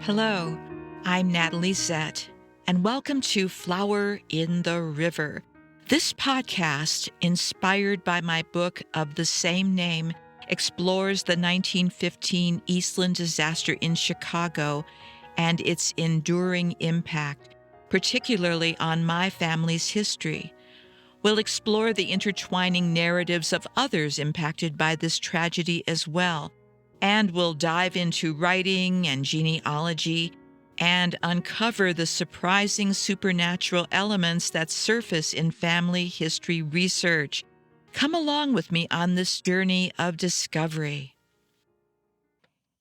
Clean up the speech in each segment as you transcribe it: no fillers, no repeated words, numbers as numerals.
Hello, I'm Natalie Zett, and welcome to Flower in the River. This podcast, inspired by my book of the same name, explores the 1915 Eastland disaster in Chicago and its enduring impact, particularly on my family's history. We'll explore the intertwining narratives of others impacted by this tragedy as well, and we'll dive into writing and genealogy and uncover the surprising supernatural elements that surface in family history research. Come along with me on this journey of discovery.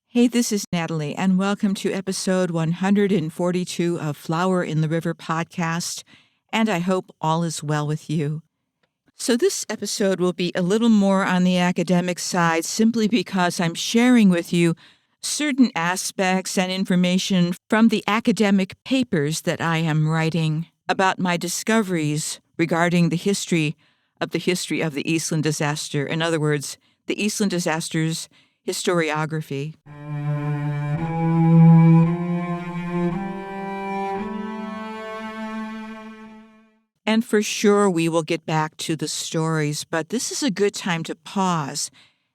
Hey, this is Natalie, and welcome to episode 142 of Flower in the River podcast, and I hope all is well with you. So this episode will be a little more on the academic side simply because I'm sharing with you certain aspects and information from the academic papers that I am writing about my discoveries regarding the history of the Eastland disaster. In other words, the Eastland disaster's historiography. And for sure, we will get back to the stories, but this is a good time to pause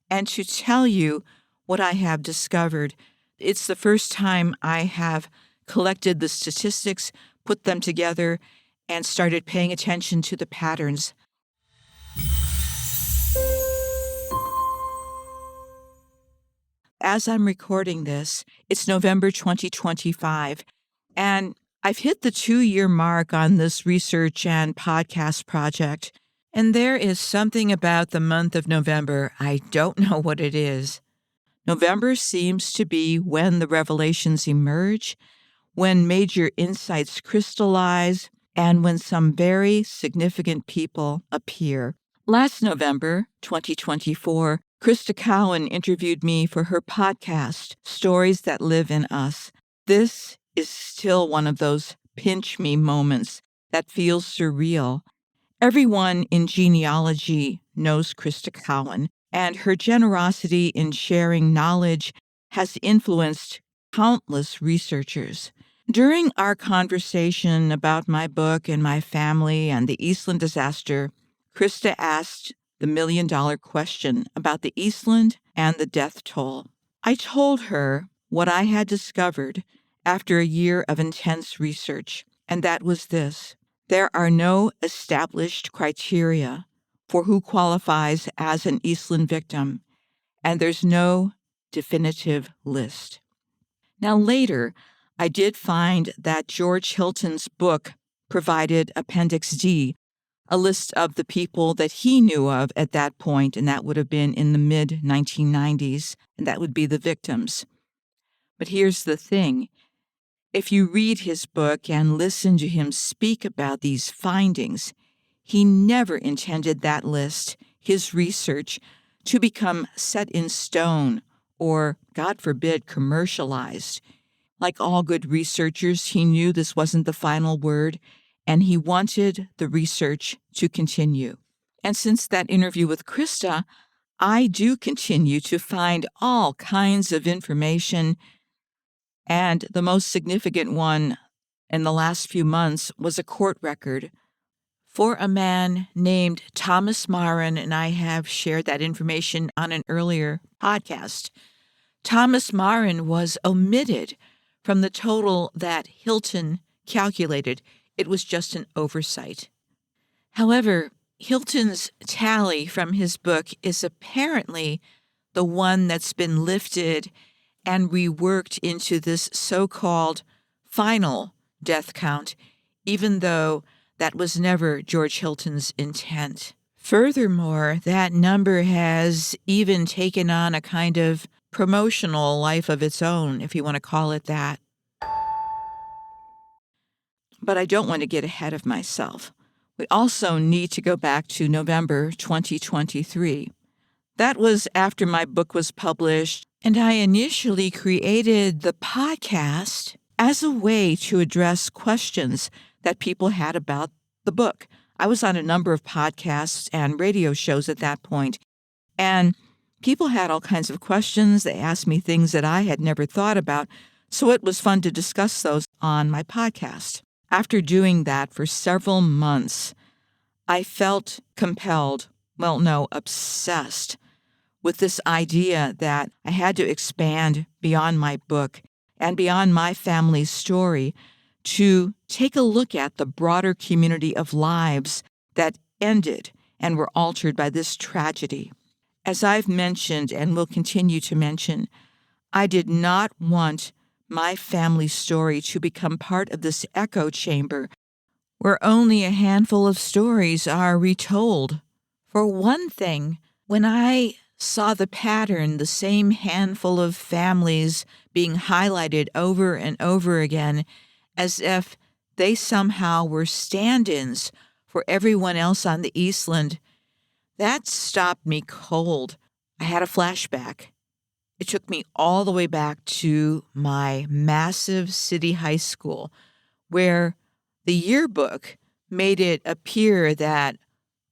and to tell you what I have discovered. It's the first time I have collected the statistics, put them together, and started paying attention to the patterns. As I'm recording this, it's November 2025, and I've hit the 2-year mark on this research and podcast project, and there is something about the month of November. I don't know what it is. November seems to be when the revelations emerge, when major insights crystallize, and when some very significant people appear. Last November, 2024, Krista Cowan interviewed me for her podcast, Stories That Live in Us. This is still one of those pinch me moments that feels surreal. Everyone in genealogy knows Krista Cowan, and her generosity in sharing knowledge has influenced countless researchers. During our conversation about my book and my family and the Eastland disaster, Krista asked the million-dollar question about the Eastland and the death toll. I told her what I had discovered after a year of intense research, and that was this: there are no established criteria for who qualifies as an Eastland victim, and there's no definitive list. Now later, I did find that George Hilton's book provided Appendix D, a list of the people that he knew of at that point, and that would have been in the mid-1990s, and that would be the victims. But here's the thing. If you read his book and listen to him speak about these findings, he never intended that list, his research, to become set in stone or, God forbid, commercialized. Like all good researchers, he knew this wasn't the final word, and he wanted the research to continue. And since that interview with Krista, I do continue to find all kinds of information, and the most significant one in the last few months was a court record for a man named Thomas Marin, and I have shared that information on an earlier podcast. Thomas Marin was omitted from the total that Hilton calculated. It was just an oversight. However, Hilton's tally from his book is apparently the one that's been lifted and reworked into this so-called final death count, even though that was never George Hilton's intent. Furthermore, that number has even taken on a kind of promotional life of its own, if you want to call it that. But I don't want to get ahead of myself. We also need to go back to November 2023. That was after my book was published, and I initially created the podcast as a way to address questions that people had about the book. I was on a number of podcasts and radio shows at that point, and people had all kinds of questions. They asked me things that I had never thought about. So it was fun to discuss those on my podcast. After doing that for several months, I felt compelled, obsessed with this idea that I had to expand beyond my book and beyond my family's story to take a look at the broader community of lives that ended and were altered by this tragedy. As I've mentioned and will continue to mention, I did not want my family's story to become part of this echo chamber where only a handful of stories are retold. For one thing, when I saw the pattern, the same handful of families being highlighted over and over again as if they somehow were stand-ins for everyone else on the Eastland, that stopped me cold. I had a flashback. It took me all the way back to my massive city high school, where the yearbook made it appear that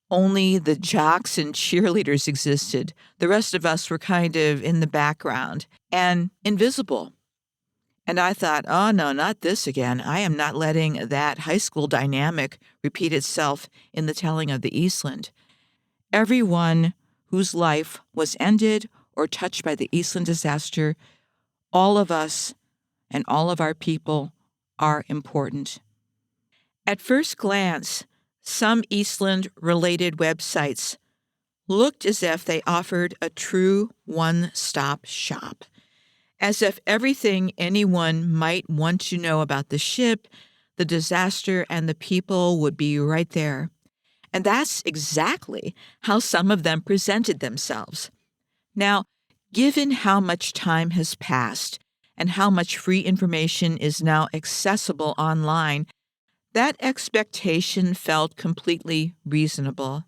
only the jocks and cheerleaders existed. The rest of us were kind of in the background and invisible. And I thought, oh no, not this again. I am not letting that high school dynamic repeat itself in the telling of the Eastland. Everyone whose life was ended or touched by the Eastland disaster, all of us and all of our people are important. At first glance, some Eastland-related websites looked as if they offered a true one-stop shop, as if everything anyone might want to know about the ship, the disaster, and the people would be right there. And that's exactly how some of them presented themselves. Now, given how much time has passed and how much free information is now accessible online, that expectation felt completely reasonable.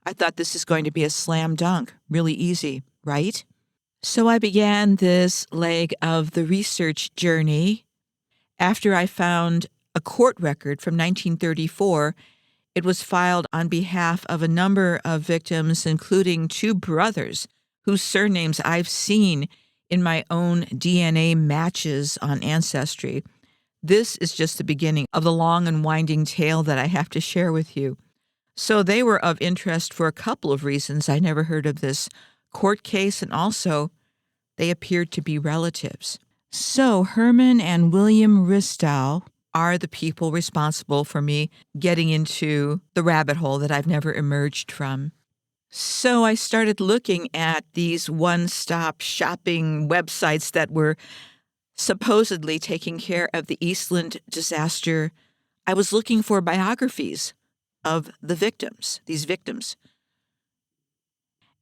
I thought this is going to be a slam dunk, really easy, right? So I began this leg of the research journey. After I found a court record from 1934, it was filed on behalf of a number of victims, including two brothers whose surnames I've seen in my own DNA matches on Ancestry. This is just the beginning of the long and winding tale that I have to share with you. So they were of interest for a couple of reasons. I never heard of this court case, and also they appeared to be relatives. So Herman and William Ristow are the people responsible for me getting into the rabbit hole that I've never emerged from. So I started looking at these one-stop shopping websites that were supposedly taking care of the Eastland disaster. I was looking for biographies of the victims, these victims.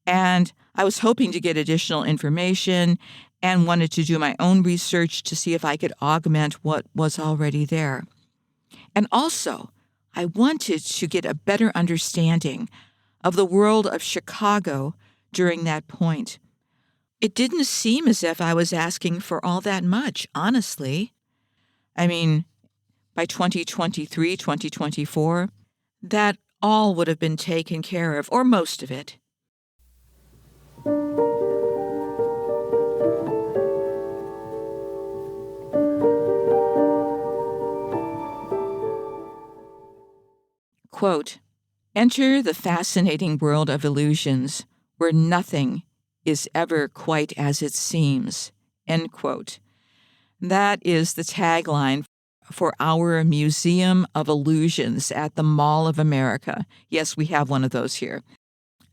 And I was hoping to get additional information and wanted to do my own research to see if I could augment what was already there. And also, I wanted to get a better understanding of the world of Chicago during that point. It didn't seem as if I was asking for all that much, honestly. I mean, by 2023, 2024, that all would have been taken care of, or most of it. Quote, "Enter the fascinating world of illusions, where nothing is ever quite as it seems." End quote. That is the tagline for our Museum of Illusions at the Mall of America. Yes, we have one of those here.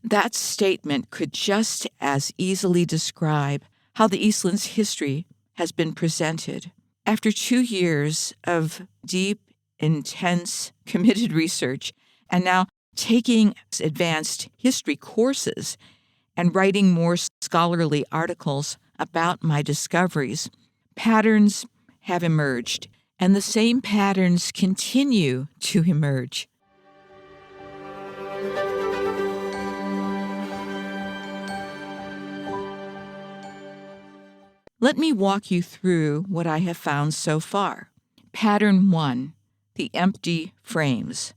That statement could just as easily describe how the Eastland's history has been presented. After 2 years of deep, intense, committed research, and now taking advanced history courses and writing more scholarly articles about my discoveries, patterns have emerged, and the same patterns continue to emerge. Let me walk you through what I have found so far. Pattern 1, the empty frames.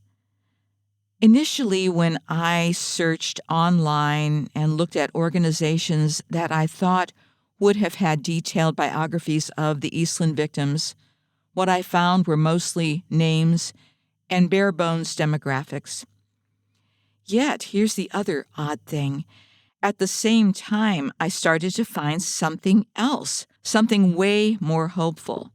Initially, when I searched online and looked at organizations that I thought would have had detailed biographies of the Eastland victims. What I found were mostly names and bare-bones demographics. Yet, here's the other odd thing. At the same time, I started to find something else, something way more hopeful.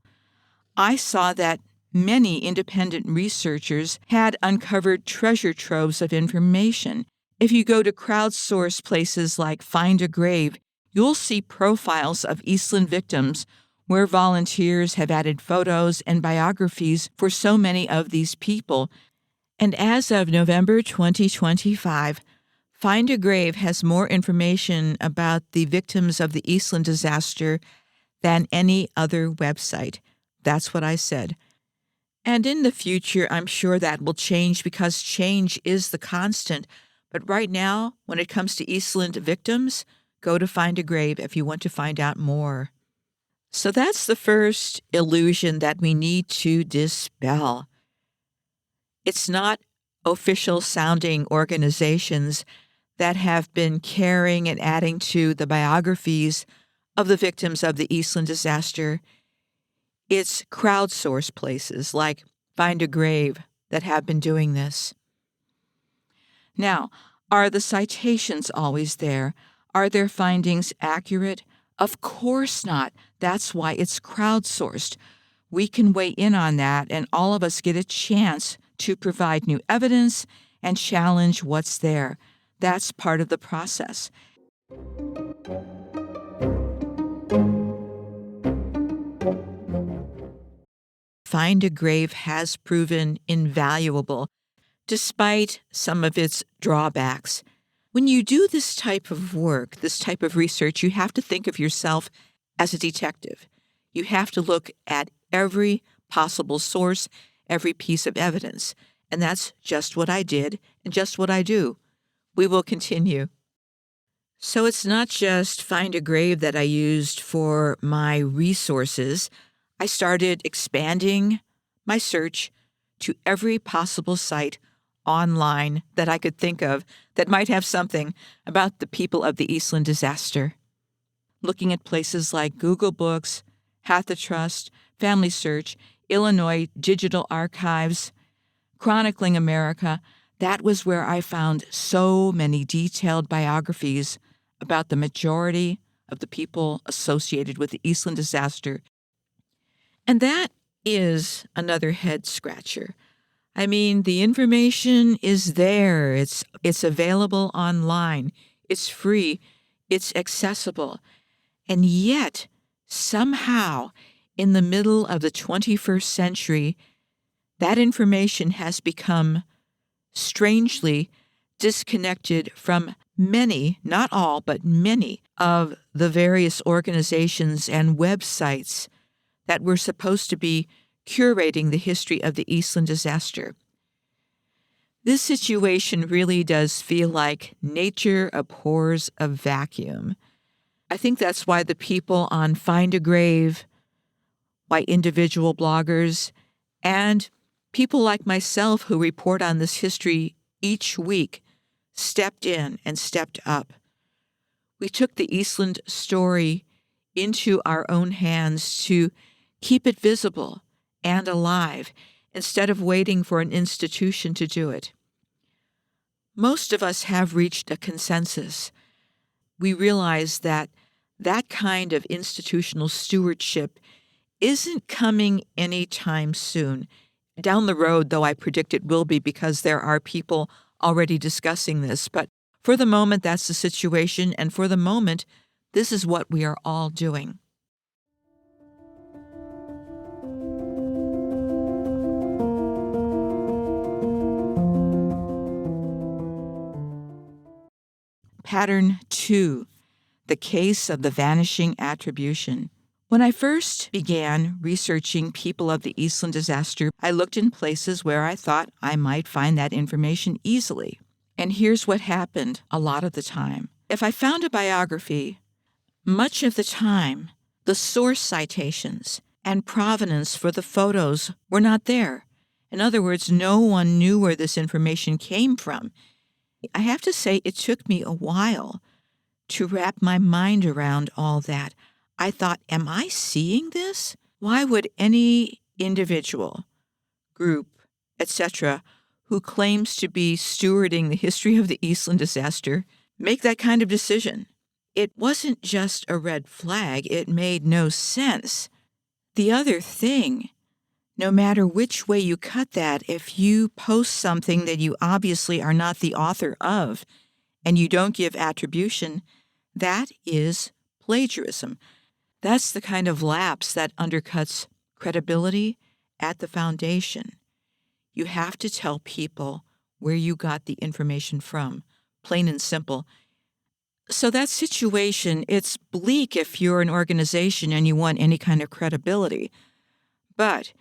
I saw that many independent researchers had uncovered treasure troves of information. If you go to crowdsourced places like Find a Grave, you'll see profiles of Eastland victims where volunteers have added photos and biographies for so many of these people. And as of November 2025, Find a Grave has more information about the victims of the Eastland disaster than any other website. That's what I said. And in the future, I'm sure that will change because change is the constant. But right now, when it comes to Eastland victims, go to Find a Grave if you want to find out more. So that's the first illusion that we need to dispel. It's not official sounding organizations that have been carrying and adding to the biographies of the victims of the Eastland disaster. It's crowdsourced places like Find a Grave that have been doing this. Now, are the citations always there? Are their findings accurate? Of course not. That's why it's crowdsourced. We can weigh in on that, and all of us get a chance to provide new evidence and challenge what's there. That's part of the process. Find a Grave has proven invaluable, despite some of its drawbacks. When you do this type of work, this type of research, you have to think of yourself as a detective. You have to look at every possible source, every piece of evidence. And that's just what I did and just what I do. We will continue. So it's not just Find a Grave that I used for my resources. I started expanding my search to every possible site online that I could think of that might have something about the people of the Eastland disaster. Looking at places like Google Books, Hathitrust, Family Search, Illinois Digital Archives, Chronicling America, that was where I found so many detailed biographies about the majority of the people associated with the Eastland disaster. And that is another head-scratcher. I mean, the information is there. It's available online. It's free. It's accessible. And yet, somehow, in the middle of the 21st century, that information has become strangely disconnected from many, not all, but many of the various organizations and websites that were supposed to be curating the history of the Eastland disaster. This situation really does feel like nature abhors a vacuum. I think that's why the people on Find a Grave, why individual bloggers, and people like myself who report on this history each week stepped in and stepped up. We took the Eastland story into our own hands to keep it visible and alive instead of waiting for an institution to do it. Most of us have reached a consensus. We realize that that kind of institutional stewardship isn't coming anytime soon. Down the road, though, I predict it will be because there are people already discussing this. But for the moment, that's the situation. And for the moment, this is what we are all doing. Pattern 2, the case of the vanishing attribution. When I first began researching people of the Eastland disaster, I looked in places where I thought I might find that information easily. And here's what happened a lot of the time. If I found a biography, much of the time, the source citations and provenance for the photos were not there. In other words, no one knew where this information came from. I have to say it took me a while to wrap my mind around all that. I thought, am I seeing this? Why would any individual, group, etc., who claims to be stewarding the history of the Eastland disaster make that kind of decision? It wasn't just a red flag. It made no sense. The other thing, no matter which way you cut that, if you post something that you obviously are not the author of and you don't give attribution, that is plagiarism. That's the kind of lapse that undercuts credibility at the foundation. You have to tell people where you got the information from, plain and simple. So that situation, it's bleak if you're an organization and you want any kind of credibility. But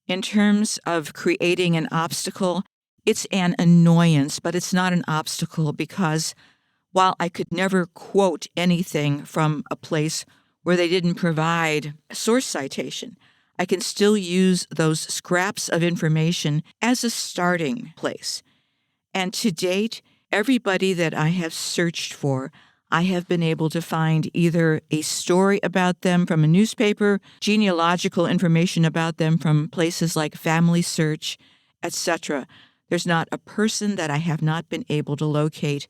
in terms of creating an obstacle, it's an annoyance, but it's not an obstacle because while I could never quote anything from a place where they didn't provide a source citation, I can still use those scraps of information as a starting place. And to date, everybody that I have searched for, I have been able to find either a story about them from a newspaper, genealogical information about them from places like Family Search, etc. There's not a person that I have not been able to locate.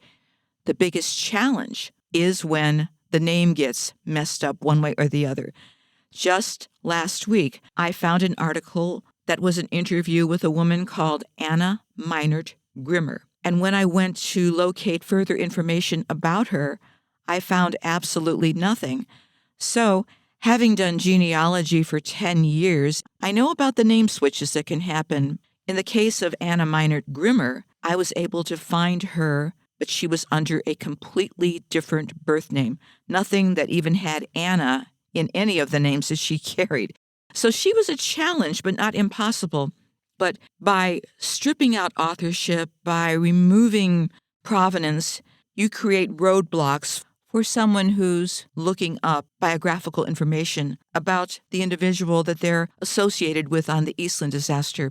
The biggest challenge is when the name gets messed up one way or the other. Just last week, I found an article that was an interview with a woman called Anna Meinert Grimmer. And when I went to locate further information about her, I found absolutely nothing. So, having done genealogy for 10 years, I know about the name switches that can happen. In the case of Anna Meinert Grimmer, I was able to find her, but she was under a completely different birth name, nothing that even had Anna in any of the names that she carried. So she was a challenge, but not impossible. But by stripping out authorship, by removing provenance, you create roadblocks for someone who's looking up biographical information about the individual that they're associated with on the Eastland disaster.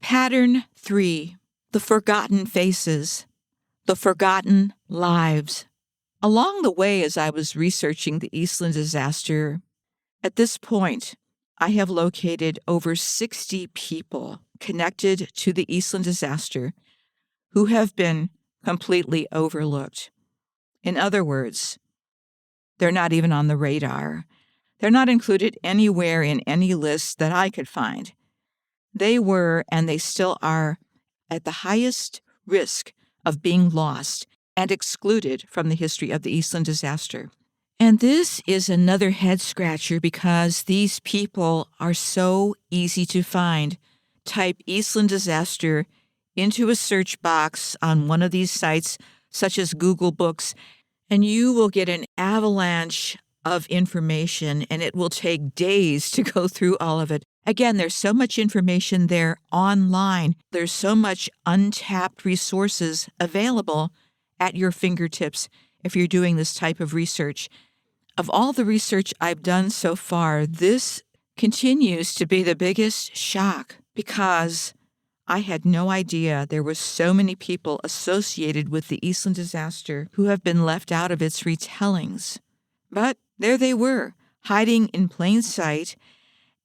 Pattern 3, the forgotten faces, the forgotten lives. Along the way, as I was researching the Eastland disaster, at this point, I have located over 60 people connected to the Eastland disaster who have been completely overlooked. In other words, they're not even on the radar. They're not included anywhere in any list that I could find. They were, and they still are, at the highest risk of being lost and excluded from the history of the Eastland disaster. And this is another head-scratcher because these people are so easy to find. Type Eastland disaster into a search box on one of these sites, such as Google Books, and you will get an avalanche of information, and it will take days to go through all of it. Again, there's so much information there online. There's so much untapped resources available at your fingertips if you're doing this type of research. Of all the research I've done so far, this continues to be the biggest shock because I had no idea there were so many people associated with the Eastland disaster who have been left out of its retellings. But there they were, hiding in plain sight.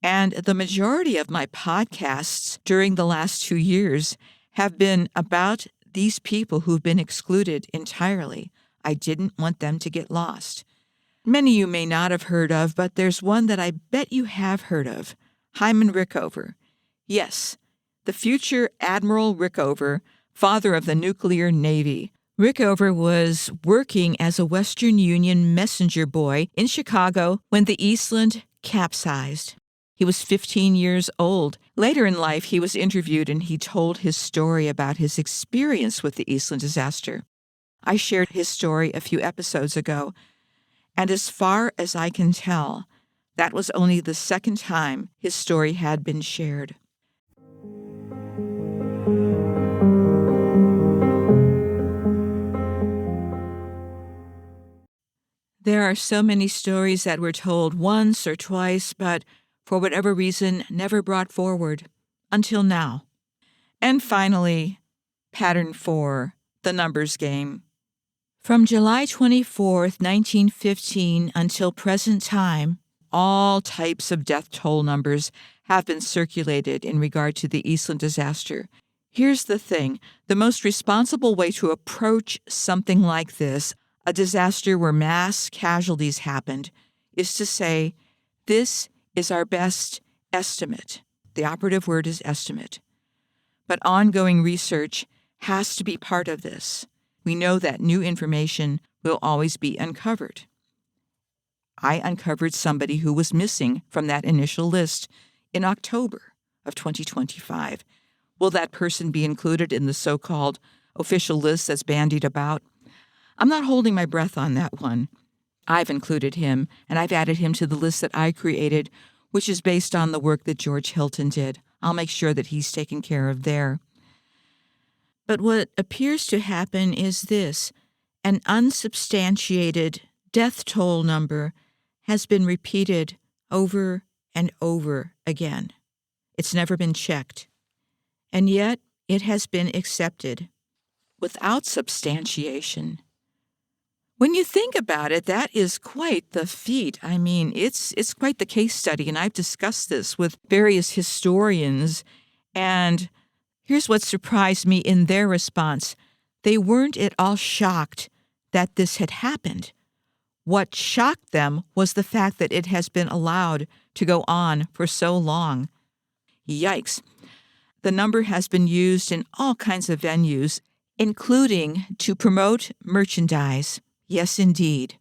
And the majority of my podcasts during the last 2 years have been about these people who've been excluded entirely. I didn't want them to get lost. Many you may not have heard of, but there's one that I bet you have heard of, Hyman Rickover. Yes, the future Admiral Rickover, father of the nuclear navy. Rickover was working as a Western Union messenger boy in Chicago when the Eastland capsized. He was 15 years old. Later in life, he was interviewed and he told his story about his experience with the Eastland disaster. I shared his story a few episodes ago, and as far as I can tell, that was only the second time his story had been shared. There are so many stories that were told once or twice, but for whatever reason, never brought forward until now. And finally, pattern 4, the numbers game. From July 24th, 1915 until present time, all types of death toll numbers have been circulated in regard to the Eastland disaster. Here's the thing. The most responsible way to approach something like this, a disaster where mass casualties happened, is to say, this is our best estimate. The operative word is estimate. But ongoing research has to be part of this. We know that new information will always be uncovered. I uncovered somebody who was missing from that initial list in October of 2025. Will that person be included in the so-called official list that's bandied about? I'm not holding my breath on that one. I've included him, and I've added him to the list that I created, which is based on the work that George Hilton did. I'll make sure that he's taken care of there. But what appears to happen is this: an unsubstantiated death toll number has been repeated over and over again. It's never been checked. And yet it has been accepted without substantiation. When you think about it, that is quite the feat. I mean, it's quite the case study, and I've discussed this with various historians, and here's what surprised me in their response. They weren't at all shocked that this had happened. What shocked them was the fact that it has been allowed to go on for so long. Yikes. The number has been used in all kinds of venues, including to promote merchandise. Yes, indeed.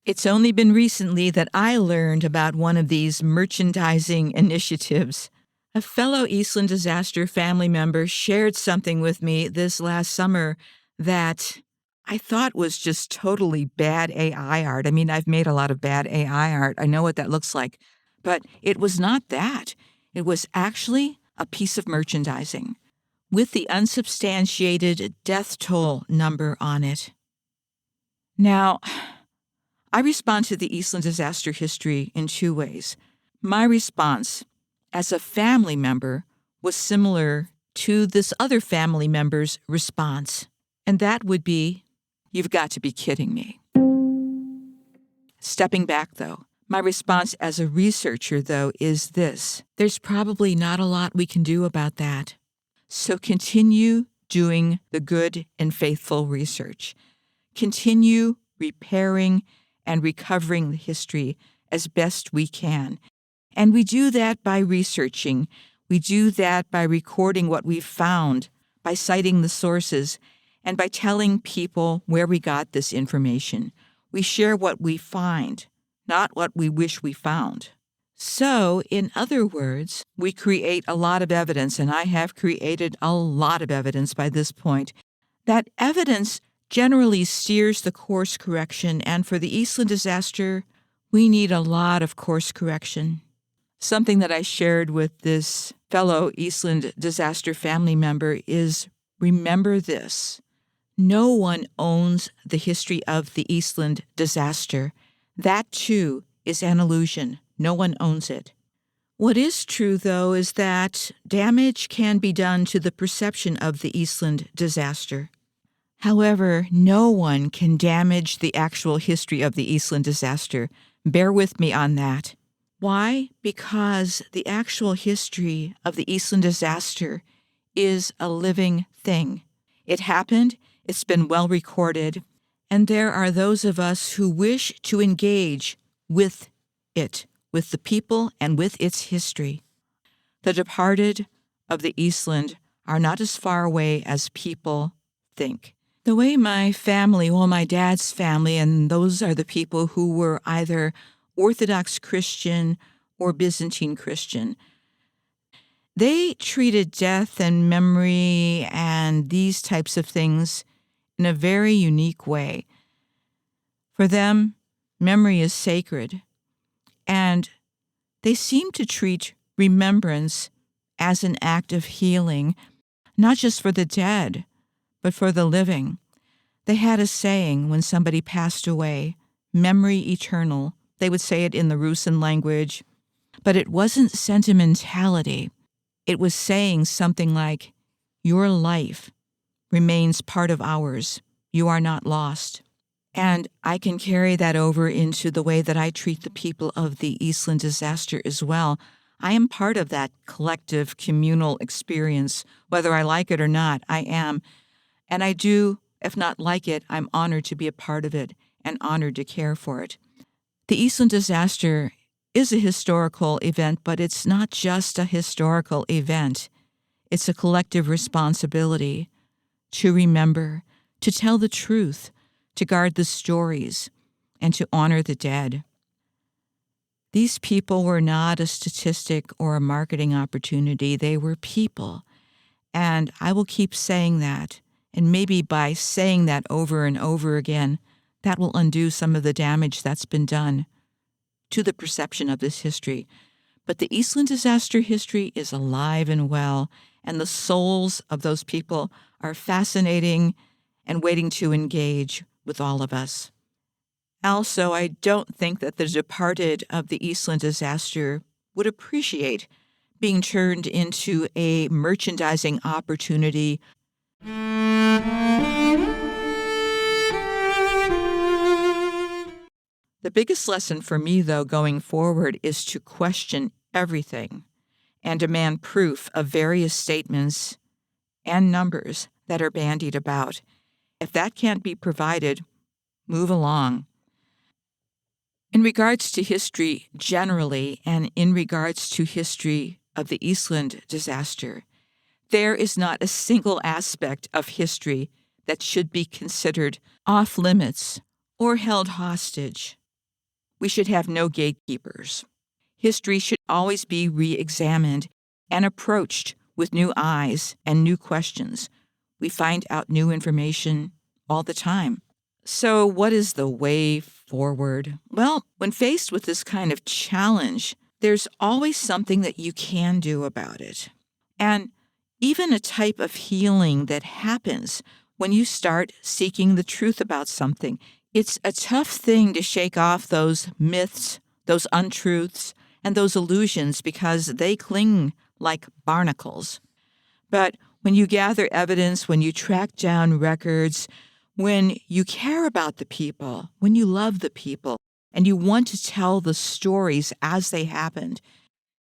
It's only been recently that I learned about one of these merchandising initiatives. A fellow Eastland disaster family member shared something with me this last summer that I thought was just totally bad AI art. I mean, I've made a lot of bad AI art. I know what that looks like. But it was not that. It was actually a piece of merchandising with the unsubstantiated death toll number on it. Now, I respond to the Eastland disaster history in two ways. My response as a family member was similar to this other family member's response, and that would be, "You've got to be kidding me." Stepping back, though, my response as a researcher, though, is this: there's probably not a lot we can do about that. So continue doing the good and faithful research. Continue repairing and recovering the history as best we can. And we do that by researching. We do that by recording what we've found, by citing the sources, and by telling people where we got this information. We share what we find, not what we wish we found. So, in other words, we create a lot of evidence, and I have created a lot of evidence by this point. That evidence generally steers the course correction, and for the Eastland disaster, we need a lot of course correction. Something that I shared with this fellow Eastland disaster family member is, remember this: no one owns the history of the Eastland disaster. That, too, is an illusion. No one owns it. What is true, though, is that damage can be done to the perception of the Eastland disaster. However, no one can damage the actual history of the Eastland disaster. Bear with me on that. Why? Because the actual history of the Eastland disaster is a living thing. It happened, it's been well recorded, and there are those of us who wish to engage with it, with the people and with its history. The departed of the Eastland are not as far away as people think. The way my family, well, my dad's family, and those are the people who were either Orthodox Christian or Byzantine Christian, they treated death and memory and these types of things in a very unique way. For them, memory is sacred, and they seem to treat remembrance as an act of healing, not just for the dead, but for the living. They had a saying when somebody passed away, memory eternal. They would say it in the Rusin language, but it wasn't sentimentality. It was saying something like, your life remains part of ours. You are not lost. And I can carry that over into the way that I treat the people of the Eastland disaster as well. I am part of that collective communal experience. Whether I like it or not, I am. And I do, if not like it, I'm honored to be a part of it and honored to care for it. The Eastland disaster is a historical event, but it's not just a historical event. It's a collective responsibility to remember, to tell the truth, to guard the stories, and to honor the dead. These people were not a statistic or a marketing opportunity. They were people. And I will keep saying that. And maybe by saying that over and over again, that will undo some of the damage that's been done to the perception of this history. But the Eastland disaster history is alive and well, and the souls of those people are fascinating and waiting to engage with all of us. Also, I don't think that the departed of the Eastland disaster would appreciate being turned into a merchandising opportunity. The biggest lesson for me, though, going forward is to question everything and demand proof of various statements and numbers that are bandied about. If that can't be provided, move along. In regards to history generally, and in regards to history of the Eastland disaster, there is not a single aspect of history that should be considered off limits or held hostage. We should have no gatekeepers. History should always be re-examined and approached with new eyes and new questions. We find out new information all the time. So what is the way forward? Well, when faced with this kind of challenge, there's always something that you can do about it. And even a type of healing that happens when you start seeking the truth about something. It's a tough thing to shake off those myths, those untruths, and those illusions because they cling like barnacles. But when you gather evidence, when you track down records, when you care about the people, when you love the people, and you want to tell the stories as they happened,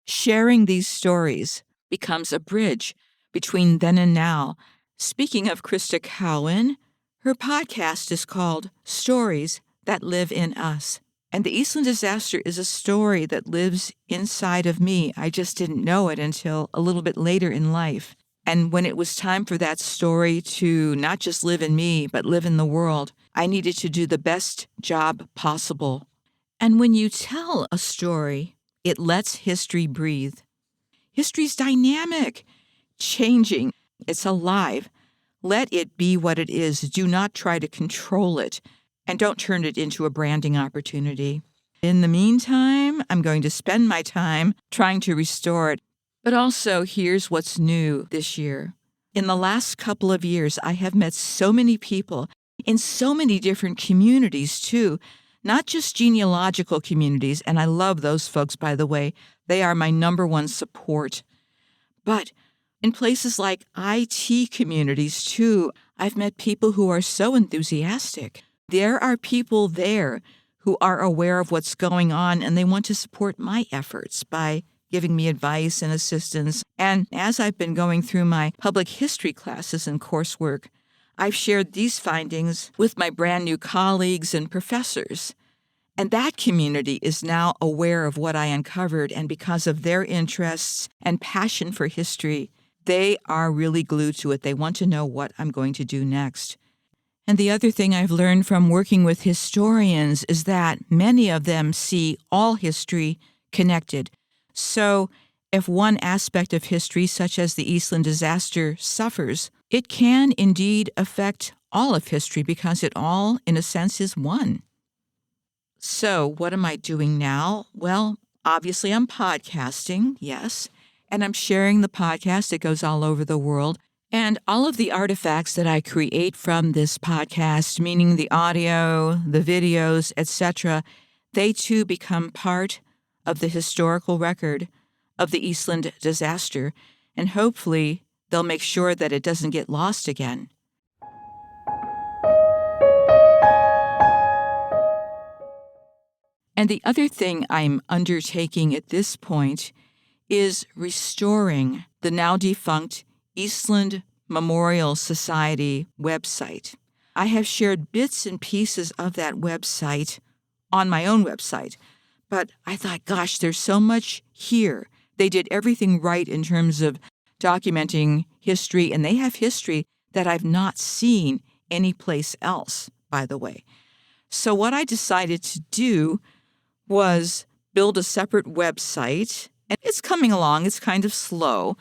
sharing these stories becomes a bridge between then and now. Speaking of Krista Cowan, her podcast is called Stories That Live in Us. And the Eastland disaster is a story that lives inside of me. I just didn't know it until a little bit later in life. And when it was time for that story to not just live in me, but live in the world, I needed to do the best job possible. And when you tell a story, it lets history breathe. History's dynamic, changing. It's alive. Let it be what it is. Do not try to control it, and don't turn it into a branding opportunity. In the meantime, I'm going to spend my time trying to restore it. But also, here's what's new this year. In the last couple of years, I have met so many people in so many different communities, too. Not just genealogical communities, and I love those folks, by the way. They are my number one support. But in places like IT communities, too, I've met people who are so enthusiastic. There are people there who are aware of what's going on, and they want to support my efforts by giving me advice and assistance. And as I've been going through my public history classes and coursework, I've shared these findings with my brand new colleagues and professors. And that community is now aware of what I uncovered, and because of their interests and passion for history, they are really glued to it. They want to know what I'm going to do next. And the other thing I've learned from working with historians is that many of them see all history connected. So if one aspect of history, such as the Eastland disaster, suffers, it can indeed affect all of history because it all, in a sense, is one. So what am I doing now? Well, obviously I'm podcasting, yes, and I'm sharing the podcast. It goes all over the world. And all of the artifacts that I create from this podcast, meaning the audio, the videos, etc., they too become part of the historical record of the Eastland disaster, and hopefully they'll make sure that it doesn't get lost again. And the other thing I'm undertaking at this point is restoring the now defunct Eastland Memorial Society website. I have shared bits and pieces of that website on my own website, but I thought, gosh, there's so much here. They did everything right in terms of documenting history, and they have history that I've not seen anyplace else, by the way. So what I decided to do was build a separate website, and it's coming along. It's kind of slow,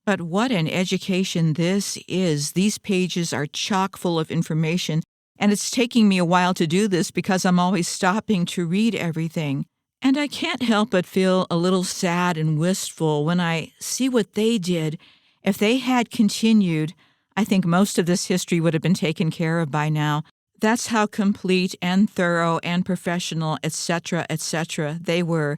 but what an education this is. These pages are chock full of information, and it's taking me a while to do this because I'm always stopping to read everything. And I can't help but feel a little sad and wistful when I see what they did. If they had continued, I think most of this history would have been taken care of by now. That's how complete and thorough and professional, etc., they were.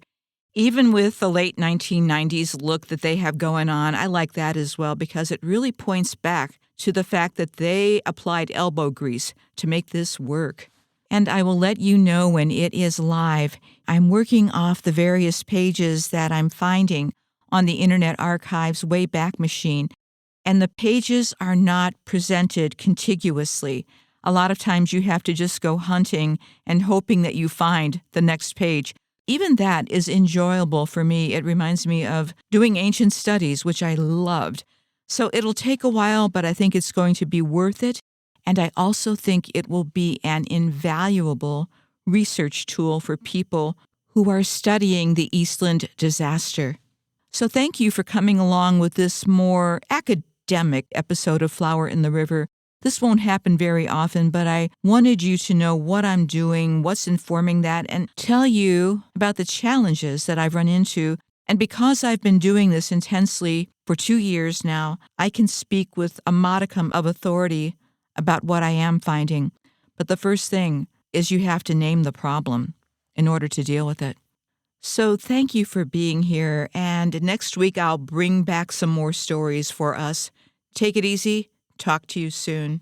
Even with the late 1990s look that they have going on, I like that as well because it really points back to the fact that they applied elbow grease to make this work. And I will let you know when it is live. I'm working off the various pages that I'm finding on the Internet Archive's Wayback Machine, and the pages are not presented contiguously. A lot of times you have to just go hunting and hoping that you find the next page. Even that is enjoyable for me. It reminds me of doing ancient studies, which I loved. So it'll take a while, but I think it's going to be worth it. And I also think it will be an invaluable research tool for people who are studying the Eastland disaster. So thank you for coming along with this more academic episode of Flower in the River. This won't happen very often, but I wanted you to know what I'm doing, what's informing that, and tell you about the challenges that I've run into. And because I've been doing this intensely for 2 years now, I can speak with a modicum of authority about what I am finding. But the first thing is you have to name the problem in order to deal with it. So thank you for being here, and next week I'll bring back some more stories for us. Take it easy. Talk to you soon.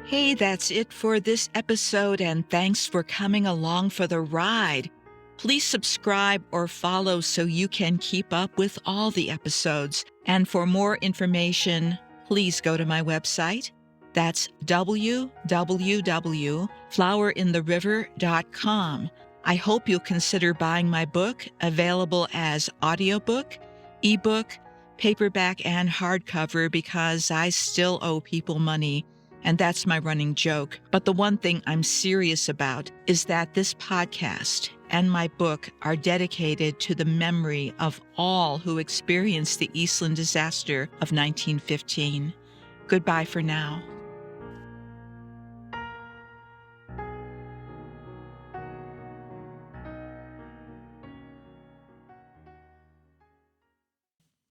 Hey, that's it for this episode, and thanks for coming along for the ride. Please subscribe or follow so you can keep up with all the episodes. And for more information, please go to my website. That's www.flowerintheriver.com. I hope you'll consider buying my book, available as audiobook, ebook, paperback, and hardcover, because I still owe people money, and that's my running joke. But the one thing I'm serious about is that this podcast and my book are dedicated to the memory of all who experienced the Eastland disaster of 1915. Goodbye for now.